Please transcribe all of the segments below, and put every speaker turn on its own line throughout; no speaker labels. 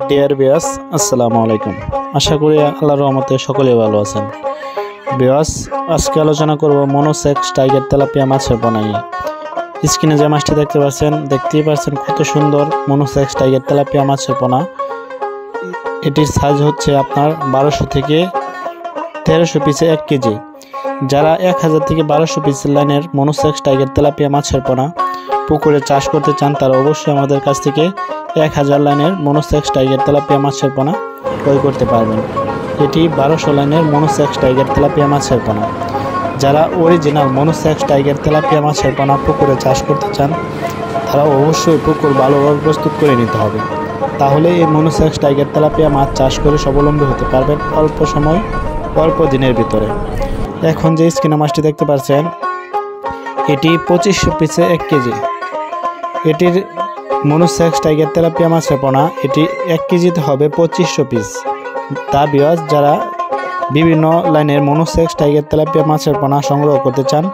Dear viewers, আসসালামু আলাইকুম। আশা করি আল্লাহর রহমতে সকলেই ভালো আছেন। ভিউয়ার্স, আজকে আলোচনা করব মনোসেক্স টাইগার তেলাপিয়া মাছের পোনা নিয়ে। স্ক্রিনে যে মাছটি দেখতেই পাচ্ছেন কত সুন্দর মনোসেক্স টাইগার তেলাপিয়া মাছের পোনা। এটির সাইজ হচ্ছে আপনার 1200 থেকে 1300 পিসে 1 কেজি। যারা 1000 থেকে 1200 পিসের লাইনের মনোসেক্স টাইগার তেলাপিয়া মাছের পোনা পুকুরে চাষ করতে চান, তারা অবশ্যই আমাদের কাছ থেকে 1000 লাইনের মনোসেক্স টাইগার তেলাপিয়া মাছের পোনা ক্রয় করতে পারবেন। এটি 1200 লাইনের মনোসেক্স টাইগার তেলাপিয়া মাছের পোনা। যারা অরিজিনাল মনোসেক্স টাইগার তেলাপিয়া মাছের পোনা পুকুরে চাষ করতে চান, তারা অবশ্যই পুকুর ভালোভাবে প্রস্তুত করে নিতে হবে। তাহলে এই মনোসেক্স টাইগার তেলাপিয়া মাছ চাষ করে স্বাবলম্বী হতে পারবেন অল্প সময়, অল্প দিনের ভিতরে। এখন যে স্ক্রিনে মাছটি দেখতে পাচ্ছেন, এটি 2500 পিসে 1 কেজি। এটির মনোসেক্স টাইগার তেলাপিয়া মাছের পোনা, এটি 1 কেজিতে হবে 2500 পিস। তা ভিউয়ার্স, যারা বিভিন্ন লাইনের মনোসেক্স টাইগার তেলাপিয়া মাছের পোনা সংগ্রহ করতে চান,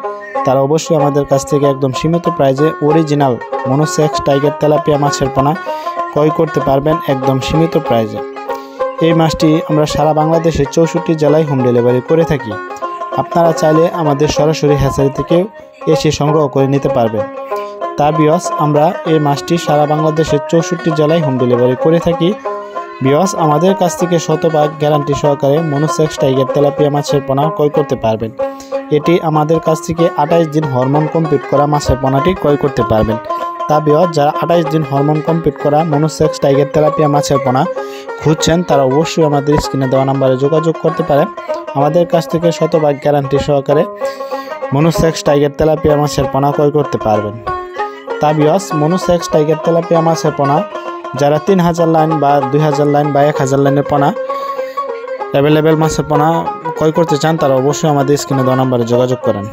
তারা অবশ্যই আমাদের কাছ থেকে একদম সীমিত প্রাইজে অরিজিনাল মনোসেক্স টাইগার তেলাপিয়া মাছের পোনা ক্রয় করতে পারবেন একদম সীমিত প্রাইজে। এই মাছটি আমরা সারা বাংলাদেশে 64 জেলায় হোম ডেলিভারি করে থাকি। আপনারা চাইলে আমাদের সরাসরি হ্যাচারি থেকেও এসে সংগ্রহ করে নিতে পারবেন। তা ভিউয়ার্স, আমরা এই মাছটি সারা বাংলাদেশের 64 জেলায় হোম ডেলিভারি করে থাকি। ভিউয়ার্স, আমাদের কাছ থেকে শতভাগ গ্যারান্টি সহকারে মনোসেক্স টাইগার তেলাপিয়া মাছের পোনা ক্রয় করতে পারবেন। এটি আমাদের কাছ থেকে 28 দিন হরমোন কমপ্লিট করা মাছের পোনাটি ক্রয় করতে পারবেন। তা ভিউয়ার্স, যারা 28 দিন হরমোন কমপ্লিট করা মনোসেক্স টাইগার তেলাপিয়া মাছের পোনা খুঁজছেন, তারা অবশ্যই আমাদের স্ক্রিনে দেওয়া নাম্বারে যোগাযোগ করতে পারেন। আমাদের কাছ থেকে শতভাগ গ্যারান্টি সহকারে মনোসেক্স টাইগার তেলাপিয়া মাছের পোনা ক্রয় করতে পারবেন। তা ভিউয়ার্স, মনোসেক্স টাইগার তেলাপিয়া মাছের পোনা যারা 3000 লাইন বা 2000 লাইন বা 1000 লাইনের পোনা অ্যাভেলেবেল মাছের পোনা ক্রয় করতে চান, তারা অবশ্যই আমাদের স্ক্রিনে দেওয়া নাম্বারে যোগাযোগ করেন।